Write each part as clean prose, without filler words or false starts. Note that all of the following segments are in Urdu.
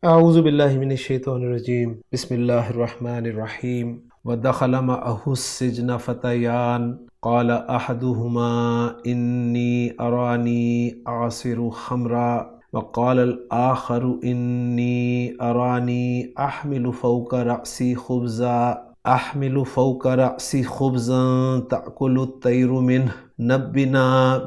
اعوذ باللہ من الشیطان الرجیم، بسم اللہ الرحمن الرحیم۔ ودخل معه السجن فتیان قال احدهما انی ارانی اعصر خمرا وقال الآخر انی ارانی احمل فوق رأسی خبزا تأکل الطیر منه نبنا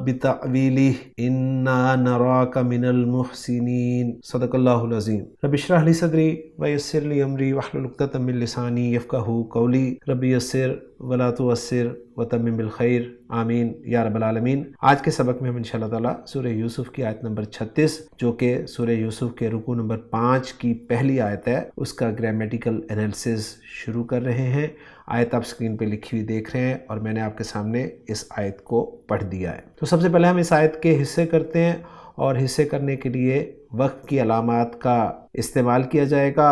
بتأویلہ انا نراک من المحسنین۔ صدق اللہ العظیم۔ رب اشرح لی صدری ویسر لی امری واحلل عقدۃ من لسانی یفقہوا قولی۔ رب یسر ولا تعسر وتمم بالخیر، آمین یا رب العالمین۔ آج کے سبق میں ہم انشاءاللہ تعالی سورہ یوسف کی آیت نمبر 36 جو کہ سورہ یوسف کے رکوع نمبر 5 کی پہلی آیت ہے، اس کا گرامیٹیکل انالیسز شروع کر رہے ہیں۔ آیت آپ اسکرین پہ لکھی ہوئی دیکھ رہے ہیں اور میں نے آپ کے سامنے اس آیت کو پڑھ دیا ہے۔ تو سب سے پہلے ہم اس آیت کے حصے کرتے ہیں، اور حصے کرنے کے لیے وقت کی علامات کا استعمال کیا جائے گا،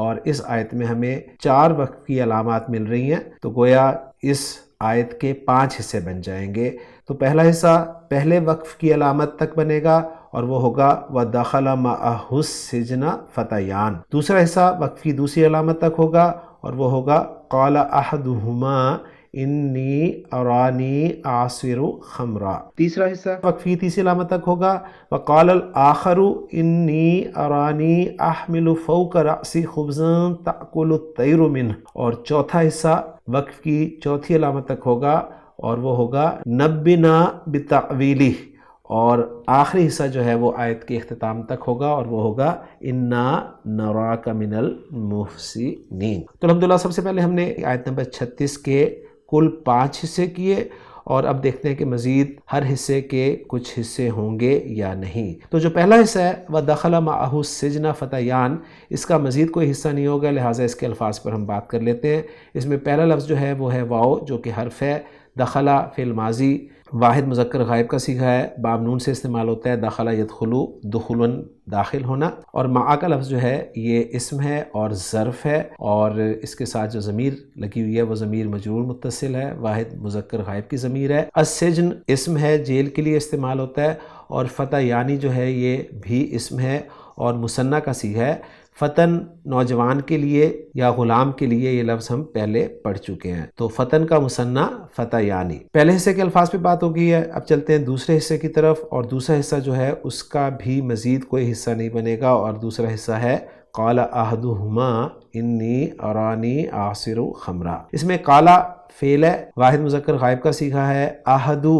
اور اس آیت میں ہمیں 4 وقت کی علامات مل رہی ہیں، تو گویا اس آیت کے 5 حصے بن جائیں گے۔ تو پہلا حصہ پہلے وقف کی علامت تک بنے گا اور وہ ہوگا وَدَخَلَ مَعَهُ السِّجْنَ فَتَيَانِ۔ دوسرا حصہ وقف کی دوسری علامت تک ہوگا اور وہ ہوگا قَالَ أَحَدُهُمَا انی ارانی اعصر خمرا۔ تیسرا حصہ وقف کی تیسری علامت تک ہوگا وقال الآخر انی ارانی احمل فوق رأسی خبزا تأکل الطیر منه، اور چوتھا حصہ وقف کی چوتھی علامت تک ہوگا اور وہ ہوگا نبنا بتأویلہ، اور آخری حصہ جو ہے وہ آیت کے اختتام تک ہوگا اور وہ ہوگا انا نراک من المحسنین۔ تو الحمدللہ سب سے پہلے ہم نے آیت نمبر 36 کے کل 5 حصے کیے، اور اب دیکھتے ہیں کہ مزید ہر حصے کے کچھ حصے ہوں گے یا نہیں۔ تو جو پہلا حصہ ہے وَدَخَلَ مَعَهُ السِّجْنَ فَتَيَانِ، اس کا مزید کوئی حصہ نہیں ہوگا، لہٰذا اس کے الفاظ پر ہم بات کر لیتے ہیں۔ اس میں پہلا لفظ جو ہے وہ ہے واو، جو کہ حرف ہے۔ دخلا فعل ماضی واحد مذکر غائب کا صیغہ ہے، باب نون سے استعمال ہوتا ہے، دخلا یدخلو دخلاً داخل ہونا، اور مع کا لفظ جو ہے یہ اسم ہے اور ظرف ہے، اور اس کے ساتھ جو ضمیر لگی ہوئی ہے وہ ضمیر مجرور متصل ہے، واحد مذکر غائب کی ضمیر ہے۔ السجن اسم ہے، جیل کے لیے استعمال ہوتا ہے، اور فتح یعنی جو ہے یہ بھی اسم ہے اور مثنیٰ کا صیغہ ہے۔ فتن نوجوان کے لیے یا غلام کے لیے یہ لفظ ہم پہلے پڑھ چکے ہیں، تو فتن کا مثنیٰ فتح یعنی۔ پہلے حصے کے الفاظ پہ بات ہو گئی ہے، اب چلتے ہیں دوسرے حصے کی طرف، اور دوسرا حصہ جو ہے اس کا بھی مزید کوئی حصہ نہیں بنے گا، اور دوسرا حصہ ہے قال احدہما انی ارانی اعصر خمرا۔ اس میں قال فعل ہے، واحد مذکر غائب کا صیغہ ہے، احدو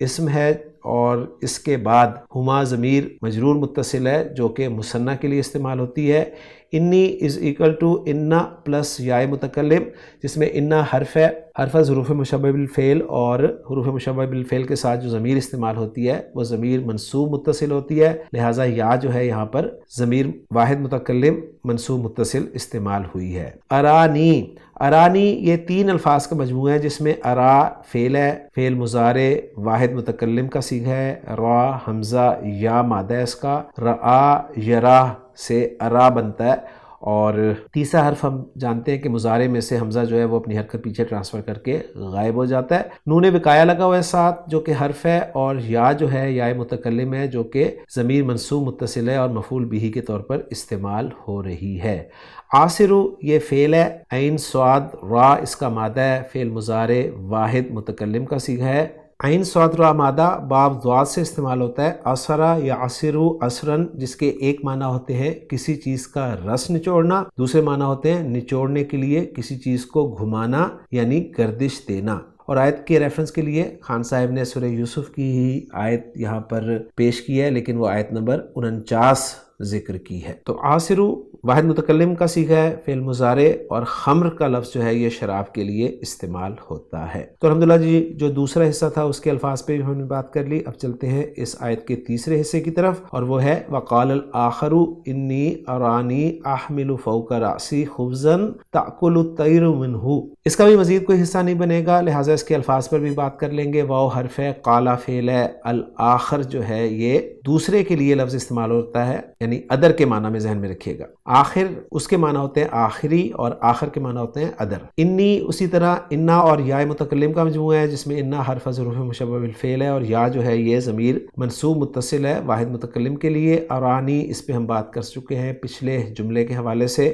اسم ہے، اور اس کے بعد ہما ضمیر مجرور متصل ہے جو کہ مثنیٰ کے لیے استعمال ہوتی ہے۔ انی از ایکول ٹو انا پلس یائے متکلم، جس میں انا حرف ہے، حرف حروف مشبہ بالفعل، اور حروف مشبہ بالفعل کے ساتھ جو ضمیر استعمال ہوتی ہے وہ ضمیر منصوب متصل ہوتی ہے، لہٰذا یا جو ہے یہاں پر ضمیر واحد متکلم منصوب متصل استعمال ہوئی ہے۔ ارانی یہ 3 الفاظ کا مجموعہ ہے، جس میں ارا فعل ہے، فعل مضارع واحد متکلم کا صیغہ ہے، را حمزہ یا مادہ اس کا، رآ یرا سے ارا بنتا ہے، اور تیسرا حرف ہم جانتے ہیں کہ مضارع میں سے حمزہ جو ہے وہ اپنی حرکت پیچھے ٹرانسفر کر کے غائب ہو جاتا ہے۔ نون وقایہ لگا ہوا ہے ساتھ جو کہ حرف ہے، اور یا جو ہے یا متکلم ہے جو کہ ضمیر منصوب متصل ہے اور مفعول بہ کے طور پر استعمال ہو رہی ہے۔ عاصرو یہ فعل ہے، عین صاد را اس کا مادہ ہے، فعل مضارع واحد متکلم کا صیغہ ہے۔ عین صاد را مادہ باب ضاد سے استعمال ہوتا ہے، عصرا یا عصرو عصرن، جس کے ایک معنی ہوتے ہیں کسی چیز کا رس نچوڑنا، دوسرے معنی ہوتے ہیں نچوڑنے کے لیے کسی چیز کو گھمانا یعنی گردش دینا۔ اور آیت کے ریفرنس کے لیے خان صاحب نے سورہ یوسف کی ہی آیت یہاں پر پیش کی ہے، لیکن وہ آیت نمبر 49 ذکر کی ہے۔ تو عاصرو واحد متکلم کا صیغہ ہے، فعل مضارع، اور خمر کا لفظ جو ہے یہ شراب کے لیے استعمال ہوتا ہے۔ تو الحمدللہ جی جو دوسرا حصہ تھا اس کے الفاظ پہ بھی ہم نے بات کر لی، اب چلتے ہیں اس آیت کے تیسرے حصے کی طرف، اور وہ ہے وقال الآخر انی ارانی احمل فوق رأسی خبزا تأکل الطیر منہ۔ اس کا بھی مزید کوئی حصہ نہیں بنے گا، لہٰذا اس کے الفاظ پر بھی بات کر لیں گے۔ واو حرف ہے، قال فعل ہے، الآخر جو ہے یہ دوسرے کے لیے لفظ استعمال ہوتا ہے، یعنی ادر کے معنی میں ذہن میں رکھیے گا۔ آخر اس کے معنی ہوتے ہیں آخری اور آخر کے معنی ہوتے ہیں ادر. انی اسی طرح انا اور یا متکلم کا مجموعہ ہے جس میں انا حرف ظروف مشبہ بالفعل ہے اور یا جو ہے یہ ضمیر منصوب متصل ہے واحد متکلم کے لیے. ارانی اس پہ ہم بات کر چکے ہیں پچھلے جملے کے حوالے سے.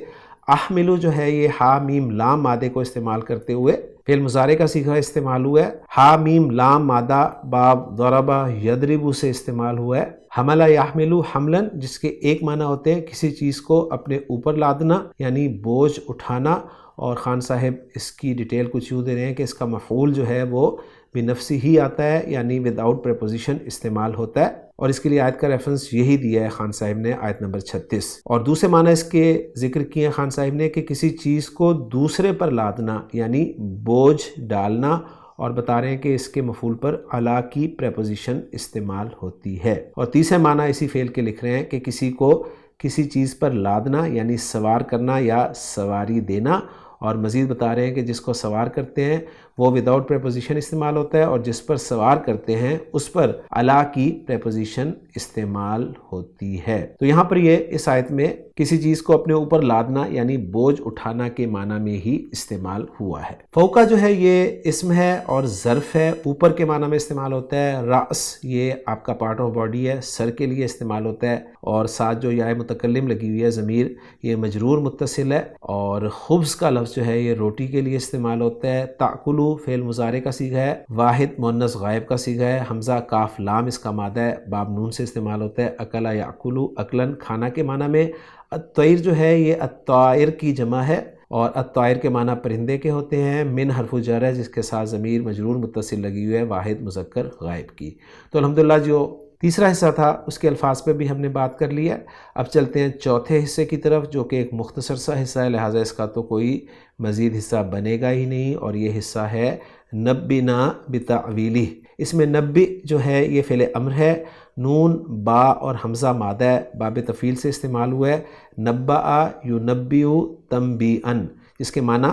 احملو جو ہے یہ ہا میم لام مادے کو استعمال کرتے ہوئے فعل مضارع کا صیغہ استعمال ہوا ہے. ہا میم لام مادہ باب ضربہ یضرب سے استعمال ہوا ہے. حملہ یحملو حملن جس کے ایک معنی ہوتے ہیں کسی چیز کو اپنے اوپر لادنا یعنی بوجھ اٹھانا، اور خان صاحب اس کی ڈیٹیل کچھ یوں دے رہے ہیں کہ اس کا مفعول جو ہے وہ بنفسی ہی آتا ہے یعنی وداؤٹ پریپوزیشن استعمال ہوتا ہے، اور اس کے لیے آیت کا ریفرنس یہی دیا ہے خان صاحب نے آیت نمبر 36. اور دوسرے معنی اس کے ذکر کیے ہیں خان صاحب نے کہ کسی چیز کو دوسرے پر لادنا یعنی بوجھ ڈالنا، اور بتا رہے ہیں کہ اس کے مفعول پر علا کی پریپوزیشن استعمال ہوتی ہے. اور تیسرے معنی اسی فعل کے لکھ رہے ہیں کہ کسی کو کسی چیز پر لادنا یعنی سوار کرنا یا سواری دینا، اور مزید بتا رہے ہیں کہ جس کو سوار کرتے ہیں وہ وداؤٹ پریپوزیشن استعمال ہوتا ہے، اور جس پر سوار کرتے ہیں اس پر علا کی پریپوزیشن استعمال ہوتی ہے. تو یہاں پر یہ اس آیت میں کسی چیز کو اپنے اوپر لادنا یعنی بوجھ اٹھانا کے معنی میں ہی استعمال ہوا ہے. فوقا جو ہے یہ اسم ہے اور ظرف ہے، اوپر کے معنی میں استعمال ہوتا ہے. رأس یہ آپ کا پارٹ آف باڈی ہے، سر کے لیے استعمال ہوتا ہے، اور ساتھ جو یا متکلم لگی ہوئی ہے ضمیر یہ مجرور متصل ہے. اور خبز کا لفظ جو ہے یہ روٹی کے لیے استعمال ہوتا ہے. تاکلو فعل مضارع کا صیغہ ہے، واحد مؤنث غائب کا صیغہ ہے، حمزہ کاف لام اس کا مادہ ہے، باب نون سے استعمال ہوتا ہے. اکلا یاکلو اکلن کھانا کے معنی میں. الطیر جو ہے یہ الطائر کی جمع ہے، اور الطائر کے معنی پرندے کے ہوتے ہیں. من حرف جر ہے جس کے ساتھ ضمیر مجرور متصل لگی ہوئی ہے واحد مذکر غائب کی. تو الحمدللہ جو تیسرا حصہ تھا اس کے الفاظ پہ بھی ہم نے بات کر لیا. اب چلتے ہیں چوتھے حصے کی طرف جو کہ ایک مختصر سا حصہ ہے، لہٰذا اس کا تو کوئی مزید حصہ بنے گا ہی نہیں، اور یہ حصہ ہے نبنا بتعویلہ. اس میں نبی جو ہے یہ فعل امر ہے، نون با اور حمزہ مادہ ہے، باب تفعیل سے استعمال ہوا ہے. نبأ ینبئ تنبیئا جس کے معنی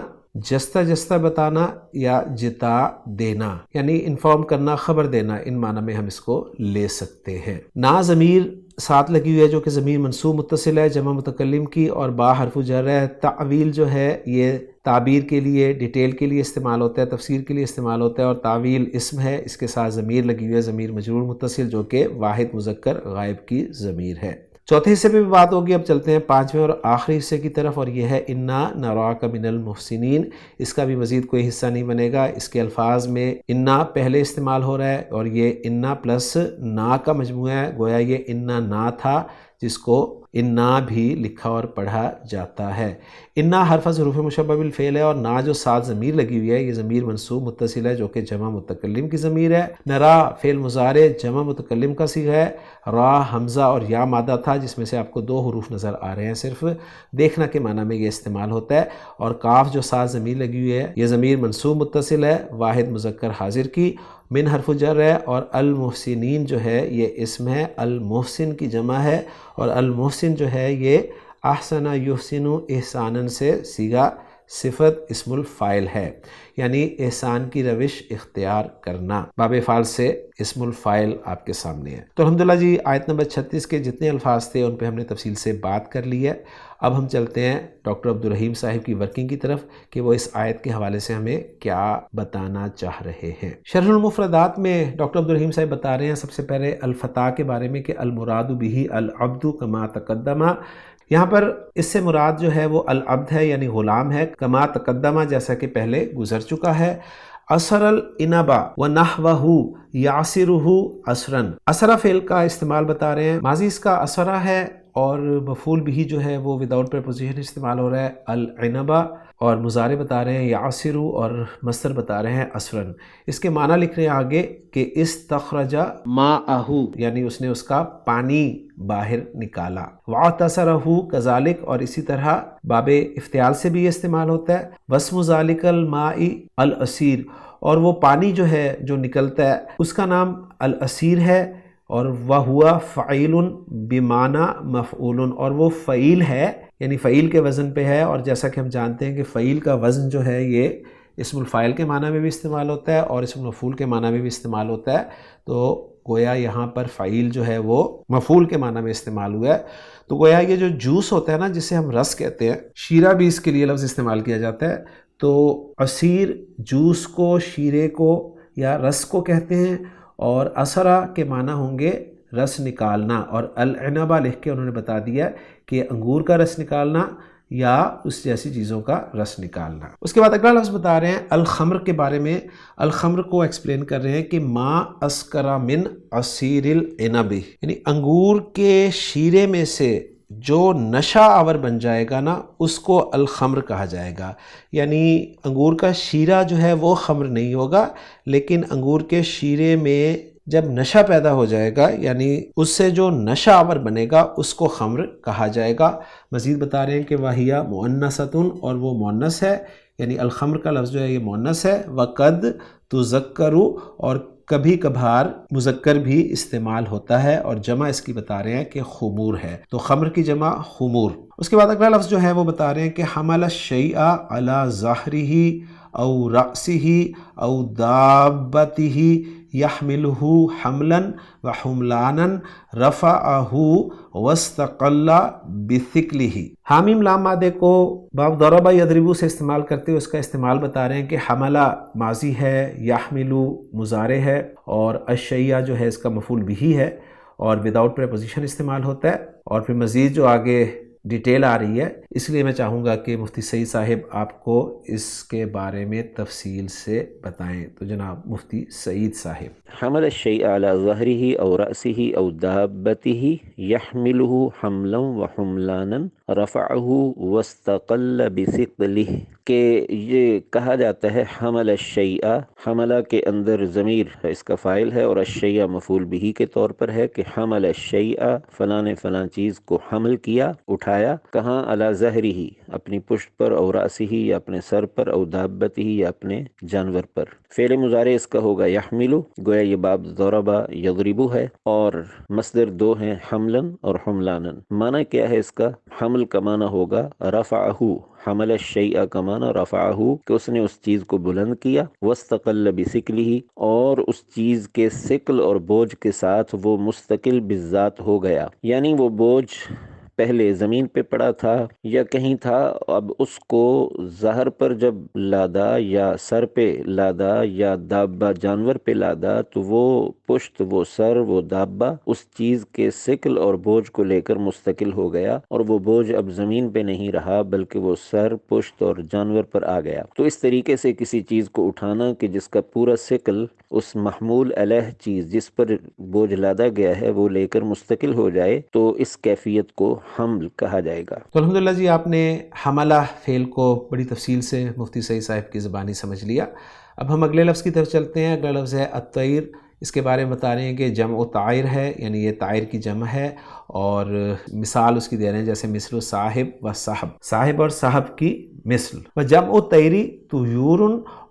جستہ جستہ بتانا یا جتا دینا یعنی انفارم کرنا، خبر دینا، ان معنی میں ہم اس کو لے سکتے ہیں. نا ضمیر ساتھ لگی ہوئی ہے جو کہ ضمیر منصوب متصل ہے جمع متکلم کی، اور با حرف جر ہے. تعویل جو ہے یہ تعبیر کے لیے ڈیٹیل کے لیے استعمال ہوتا ہے، تفسیر کے لیے استعمال ہوتا ہے، اور تعویل اسم ہے، اس کے ساتھ ضمیر لگی ہوئی ہے ضمیر مجرور متصل جو کہ واحد مذکر غائب کی ضمیر ہے. چوتھے حصے پہ بھی بات ہوگی. اب چلتے ہیں پانچویں اور آخری حصے کی طرف، اور یہ ہے انا نراک من المحسنین. اس کا بھی مزید کوئی حصہ نہیں بنے گا. اس کے الفاظ میں انا پہلے استعمال ہو رہا ہے، اور یہ انا پلس نا کا مجموعہ ہے، گویا یہ انا نا تھا جس کو انا بھی لکھا اور پڑھا جاتا ہے. انا حرف حروف مشبہ بالفعل ہے، اور نا جو ساتھ ضمیر لگی ہوئی ہے یہ ضمیر منصوب متصل ہے جو کہ جمع متکلم کی ضمیر ہے. نرا فعل مضارع جمع متکلم کا صیغہ ہے. را حمزہ اور یا مادہ تھا جس میں سے آپ کو 2 حروف نظر آ رہے ہیں صرف، دیکھنا کے معنی میں یہ استعمال ہوتا ہے. اور کاف جو ساتھ ضمیر لگی ہوئی ہے یہ ضمیر منصوب متصل ہے واحد مذکر حاضر کی. من حرف جر ہے، اور المحسنین جو ہے یہ اسم ہے، المحسن کی جمع ہے، اور المحسن جو ہے یہ احسن یحسن احسانن سے صیغہ صفت اسم الفاعل ہے، یعنی احسان کی روش اختیار کرنا. باب فعل سے اسم الفاعل آپ کے سامنے ہے. تو الحمدللہ جی آیت نمبر 36 کے جتنے الفاظ تھے ان پہ ہم نے تفصیل سے بات کر لی ہے. اب ہم چلتے ہیں ڈاکٹر عبدالرحیم صاحب کی ورکنگ کی طرف کہ وہ اس آیت کے حوالے سے ہمیں کیا بتانا چاہ رہے ہیں. شرح المفردات میں ڈاکٹر عبدالرحیم صاحب بتا رہے ہیں سب سے پہلے الفتح کے بارے میں کہ المراد بہ العبد کما تقدم. یہاں پر اس سے مراد جو ہے وہ العبد ہے یعنی غلام ہے، کما تقدمہ جیسا کہ پہلے گزر چکا ہے. اثر الانبا ونحوہ یعصرہ اثرا. اثرہ فعل کا استعمال بتا رہے ہیں، ماضی اس کا اثرہ ہے، اور مفعول بھی جو ہے وہ وداؤٹ پریپوزیشن استعمال ہو رہا ہے العنبا، اور مضارع بتا رہے ہیں یعصرو، اور مصدر بتا رہے ہیں اسرن. اس کے معنی لکھ رہے ہیں آگے کہ استخرج ماءہ یعنی اس نے اس کا پانی باہر نکالا. واعتصرہ کذالک، اور اسی طرح باب افتعال سے بھی یہ استعمال ہوتا ہے. واسم ذالک الماء الاسیر، اور وہ پانی جو ہے جو نکلتا ہے اس کا نام الاسیر ہے. اور وَهُوَ فَعِيلٌ بِمَعنَى مَفْعُولٌ، اور وہ فعیل ہے یعنی فعیل کے وزن پہ ہے. اور جیسا کہ ہم جانتے ہیں کہ فعیل کا وزن جو ہے یہ اسم الفاعل کے معنی میں بھی استعمال ہوتا ہے اور اسم مفعول کے معنی میں بھی استعمال ہوتا ہے. تو گویا یہاں پر فعیل جو ہے وہ مفعول کے معنی میں استعمال ہوا ہے. تو گویا یہ جو جوس ہوتا ہے نا جسے ہم رس کہتے ہیں، شیرہ بھی اس کے لیے لفظ استعمال کیا جاتا ہے. تو عصیر جوس کو، شیرے کو یا رس کو کہتے ہیں، اور عصرہ کے معنی ہوں گے رس نکالنا، اور العنبہ لکھ کے انہوں نے بتا دیا کہ انگور کا رس نکالنا یا اس جیسی چیزوں کا رس نکالنا. اس کے بعد اگلا لفظ بتا رہے ہیں الخمر کے بارے میں. الخمر کو ایکسپلین کر رہے ہیں کہ ما اسکر من عصیر العنب، یعنی انگور کے شیرے میں سے جو نشہ آور بن جائے گا نا اس کو الخمر کہا جائے گا. یعنی انگور کا شیرہ جو ہے وہ خمر نہیں ہوگا، لیکن انگور کے شیرے میں جب نشہ پیدا ہو جائے گا یعنی اس سے جو نشہ آور بنے گا اس کو خمر کہا جائے گا. مزید بتا رہے ہیں کہ وَهِيَ مُؤَنَّثَةٌ، اور وہ مؤنث ہے، یعنی الخمر کا لفظ جو ہے یہ مؤنث ہے. وَقَدْ تُذَكَّرُ، اور کبھی کبھار مذکر بھی استعمال ہوتا ہے، اور جمع اس کی بتا رہے ہیں کہ خمور ہے، تو خمر کی جمع خمور. اس کے بعد اگلا لفظ جو ہے وہ بتا رہے ہیں کہ حمل الشیء علی ظہرہ او رأسہ او دابتہ یحملہ حملا وحملانا رفعہ واستقل بثقلہ. حامیم لام مادے کو باب ضرب یضرب سے استعمال کرتے ہوئے اس کا استعمال بتا رہے ہیں کہ حملہ ماضی ہے، یحملو مضارع ہے، اور الشیء جو ہے اس کا مفعول بہ ہے اور وداؤٹ پریپوزیشن استعمال ہوتا ہے. اور پھر مزید جو آگے ڈیٹیل آ رہی ہے، اس لیے میں چاہوں گا کہ مفتی سعید صاحب آپ کو اس کے بارے میں تفصیل سے بتائیں. تو جناب مفتی سعید صاحب. حمل الشیء علی ظہرہ او رأسہ او دابتہ یحملہ حملا وحملانا رفعہ واستقل بثقلہ، کہ یہ کہا جاتا ہے حمل الشیء، حملہ کے اندر ضمیر اس کا فاعل ہے اور الشیء مفعول بہ کے طور پر ہے، کہ حمل الشیء فلاں نے فلاں چیز کو حمل کیا، اٹھایا، کہاں؟ علی ظہرہ اپنی پشت پر، اور رأسہ یا اپنے سر پر، او دابتہ یا اپنے جانور پر. فعل مضارع اس کا ہوگا یحملو، گویا یہ باب ضرب یضرب ہے، اور مصدر دو ہیں حملا اور حملانا. معنی کیا ہے اس کا؟ حمل کا معنی ہوگا رفعہ، حمل الشیء کا معنی رفعہ کہ اس نے اس چیز کو بلند کیا، واستقل بثقلہ اور اس چیز کے ثقل اور بوجھ کے ساتھ وہ مستقل بالذات ہو گیا، یعنی وہ بوجھ پہلے زمین پہ پڑا تھا یا کہیں تھا، اب اس کو ظہر پر جب لادا یا سر پہ لادا یا دابہ جانور پہ لادا تو وہ پشت، وہ سر، وہ دابہ اس چیز کے ثقل اور بوجھ کو لے کر مستقل ہو گیا، اور وہ بوجھ اب زمین پہ نہیں رہا بلکہ وہ سر، پشت اور جانور پر آ گیا. تو اس طریقے سے کسی چیز کو اٹھانا کہ جس کا پورا ثقل اس محمول علیہ چیز جس پر بوجھ لادا گیا ہے وہ لے کر مستقل ہو جائے، تو اس کیفیت کو حمل کہا جائے گا. تو الحمدللہ جی آپ نے حملہ فعل کو بڑی تفصیل سے مفتی سعید صاحب کی زبانی سمجھ لیا. اب ہم اگلے لفظ کی طرف چلتے ہیں. اگلا لفظ ہے الطیر. اس کے بارے میں بتا رہے ہیں کہ جمع طائر ہے، یعنی یہ طائر کی جمع ہے، اور مثال اس کی دے رہے ہیں جیسے مثل صاحب و صاحب، صاحب اور صاحب کی مثل. و جمع طیری طیور،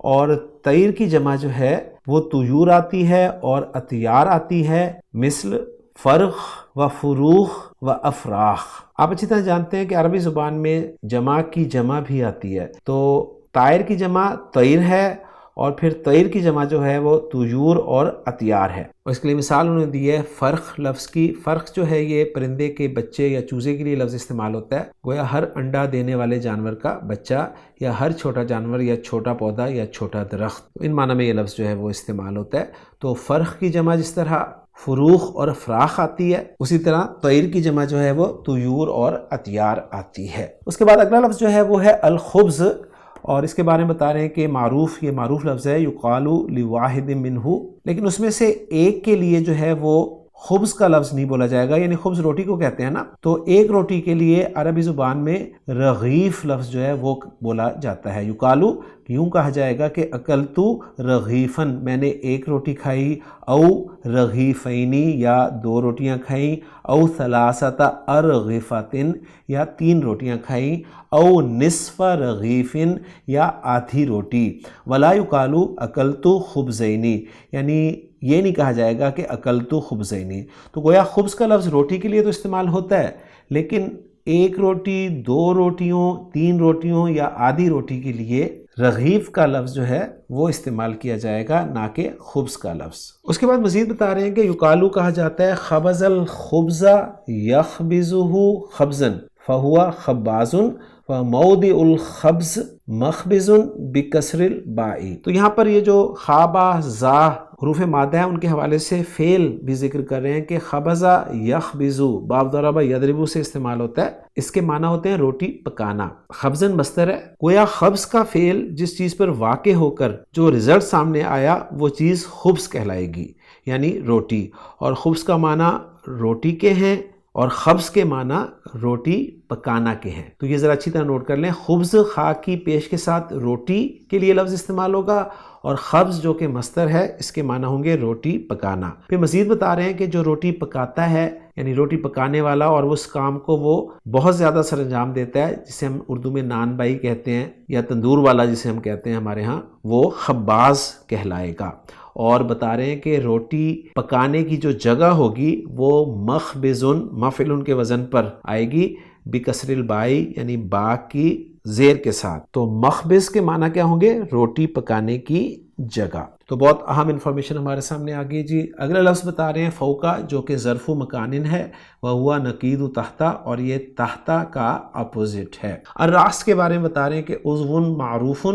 اور طیر کی جمع جو ہے وہ طیور آتی ہے اور اطیار آتی ہے، مثل فرخ و فروخ و افراخ. آپ اچھی طرح جانتے ہیں کہ عربی زبان میں جمع کی جمع بھی آتی ہے. تو طائر کی جمع طیر ہے، اور پھر طیر کی جمع جو ہے وہ طیور اور اطیار ہے. اور اس کے لیے مثال انہوں نے دی ہے فرخ لفظ کی. فرخ جو ہے یہ پرندے کے بچے یا چوزے کے لیے لفظ استعمال ہوتا ہے، گویا ہر انڈا دینے والے جانور کا بچہ یا ہر چھوٹا جانور یا چھوٹا پودا یا چھوٹا درخت، ان معنی میں یہ لفظ جو ہے وہ استعمال ہوتا ہے. تو فرخ کی جمع جس طرح فروخ اور افراخ آتی ہے، اسی طرح طیر کی جمع جو ہے وہ طیور اور اطیار آتی ہے. اس کے بعد اگلا لفظ جو ہے وہ ہے الخبز، اور اس کے بارے میں بتا رہے ہیں کہ معروف، یہ معروف لفظ ہے، یقال لواحد منہ، لیکن اس میں سے ایک کے لیے جو ہے وہ خبز کا لفظ نہیں بولا جائے گا. یعنی خبز روٹی کو کہتے ہیں نا، تو ایک روٹی کے لیے عربی زبان میں رغیف لفظ جو ہے وہ بولا جاتا ہے. یقالو یوں کہا جائے گا کہ اکلتو رغیفن، میں نے ایک روٹی کھائی، او رغیفینی یا دو روٹیاں کھائیں، او ثلاثت ارغفاتن یا تین روٹیاں کھائیں، او نصف رغیفن یا آدھی روٹی. ولا یقالو اکلتو خبزینی، یعنی یہ نہیں کہا جائے گا کہ اکلتو خبزینی. تو گویا خبز کا لفظ روٹی کے لیے تو استعمال ہوتا ہے، لیکن ایک روٹی، دو روٹیوں، تین روٹیوں یا آدھی روٹی کے لیے رغیف کا لفظ جو ہے وہ استعمال کیا جائے گا، نہ کہ خبز کا لفظ۔ اس کے بعد مزید بتا رہے ہیں کہ یقالو کہا جاتا ہے خبز الخبز یخبزہ خبزا فہوا خباز وموضع الخبز مخبز بکسر الباء۔ تو یہاں پر یہ جو خابہ زا حروف مادہ ہیں ان کے حوالے سے فعل بھی ذکر کر رہے ہیں کہ خبزہ یخبزو باب ضربہ یضربو سے استعمال ہوتا ہے، اس کے معنی ہوتے ہیں روٹی پکانا۔ خبزن مصدر ہے، گویا خبز کا فعل جس چیز پر واقع ہو کر جو رزلٹ سامنے آیا وہ چیز خبز کہلائے گی، یعنی روٹی، اور خبز کا معنی روٹی کے ہیں اور خبز کے معنی روٹی پکانا کے ہیں۔ تو یہ ذرا اچھی طرح نوٹ کر لیں، خبز خا کی پیش کے ساتھ روٹی کے لیے لفظ استعمال ہوگا، اور خبز جو کہ مصدر ہے اس کے معنی ہوں گے روٹی پکانا۔ پھر مزید بتا رہے ہیں کہ جو روٹی پکاتا ہے یعنی روٹی پکانے والا، اور اس کام کو وہ بہت زیادہ سر انجام دیتا ہے، جسے ہم اردو میں نان بائی کہتے ہیں یا تندور والا جسے ہم کہتے ہیں ہمارے ہاں، وہ خباز کہلائے گا۔ اور بتا رہے ہیں کہ روٹی پکانے کی جو جگہ ہوگی وہ مخبزن مفعول کے وزن پر آئے گی، بکسر البائی یعنی با کی زیر کے ساتھ۔ تو مخبز کے معنی کیا ہوں گے؟ روٹی پکانے کی جگہ۔ تو بہت اہم انفارمیشن ہمارے سامنے آ گئی جی۔ اگلا لفظ بتا رہے ہیں فوقا، جو کہ ظرف مکانن ہے، وہ ہوا نقید تحتا، اور یہ تحتا کا اپوزٹ ہے۔ الراس کے بارے میں بتا رہے ہیں کہ عضو معروف،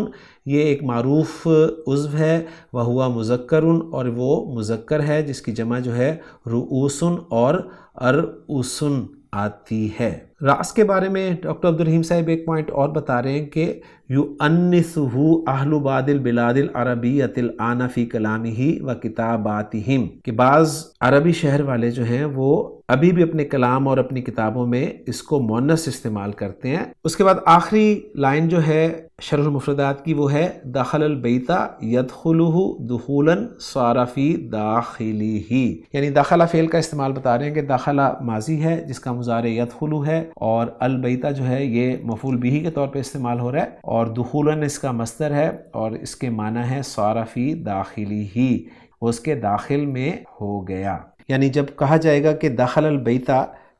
یہ ایک معروف عضو ہے، وہ ہوا مذکر، اور وہ مذکر ہے جس کی جمع جو ہے رؤوس اور ارؤسن آتی ہے۔ راس کے بارے میں ڈاکٹر عبدالرحیم صاحب ایک پوائنٹ اور بتا رہے ہیں کہ یؤنثہ اہل بعض البلاد العربیۃ الآن فی کلامہ و کتاباتہم، کہ بعض عربی شہر والے جو ہیں وہ ابھی بھی اپنے کلام اور اپنی کتابوں میں اس کو مؤنث استعمال کرتے ہیں۔ اس کے بعد آخری لائن جو ہے شرح المفردات کی وہ ہے دخل البیت یدخلہ دخولا صار فی داخلہ، یعنی داخلہ فعل کا استعمال بتا رہے ہیں کہ داخلہ ماضی ہے جس کا مضارع یدخلو ہے، اور البیت جو ہے یہ مفعول بہ کے طور پہ استعمال ہو رہا ہے، اور دخولاً اس کا مصدر ہے، اور اس کے معنی ہے صار فی داخلہ، وہ اس کے داخل میں ہو گیا۔ یعنی جب کہا جائے گا کہ دخل البیت،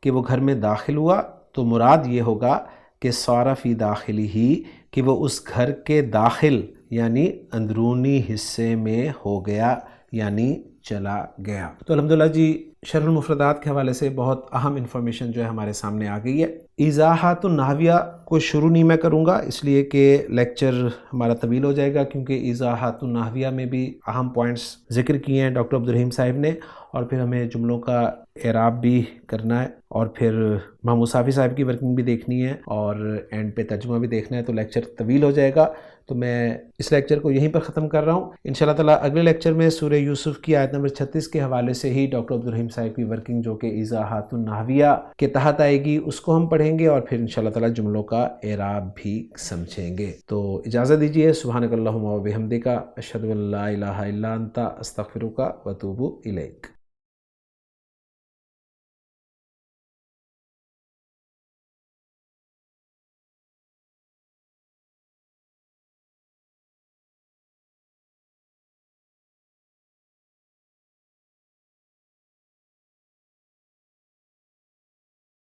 کہ وہ گھر میں داخل ہوا، تو مراد یہ ہوگا کہ صار فی داخلہ، کہ وہ اس گھر کے داخل یعنی اندرونی حصے میں ہو گیا، یعنی چلا گیا۔ تو الحمدللہ جی شرح المفردات کے حوالے سے بہت اہم انفارمیشن جو ہے ہمارے سامنے آ گئی ہے۔ ایضاحات النحویہ کو شروع نہیں میں کروں گا، اس لیے کہ لیکچر ہمارا طویل ہو جائے گا، کیونکہ ایضاحات النحویہ میں بھی اہم پوائنٹس ذکر کیے ہیں ڈاکٹر عبدالرحیم صاحب نے، اور پھر ہمیں جملوں کا اعراب بھی کرنا ہے، اور پھر محمود صافی صاحب کی ورکنگ بھی دیکھنی ہے، اور اینڈ پہ ترجمہ بھی دیکھنا ہے، تو لیکچر طویل ہو جائے گا۔ تو میں اس لیکچر کو یہیں پر ختم کر رہا ہوں۔ انشاءاللہ تعالیٰ اگلے لیکچر میں سورہ یوسف کی آیت نمبر 36 کے حوالے سے ہی ڈاکٹر عبدالرحیم صاحب کی ورکنگ جو کہ ایضاحات النحویہ کے تحت آئے گی اس کو ہم پڑھیں گے، اور پھر انشاءاللہ تعالیٰ جملوں کا اعراب بھی سمجھیں گے۔ تو اجازت دیجیے، سبحانک اللہم و بحمدک، اشہد ان لا الہ الا انت، استغفرک و اتوب الیک۔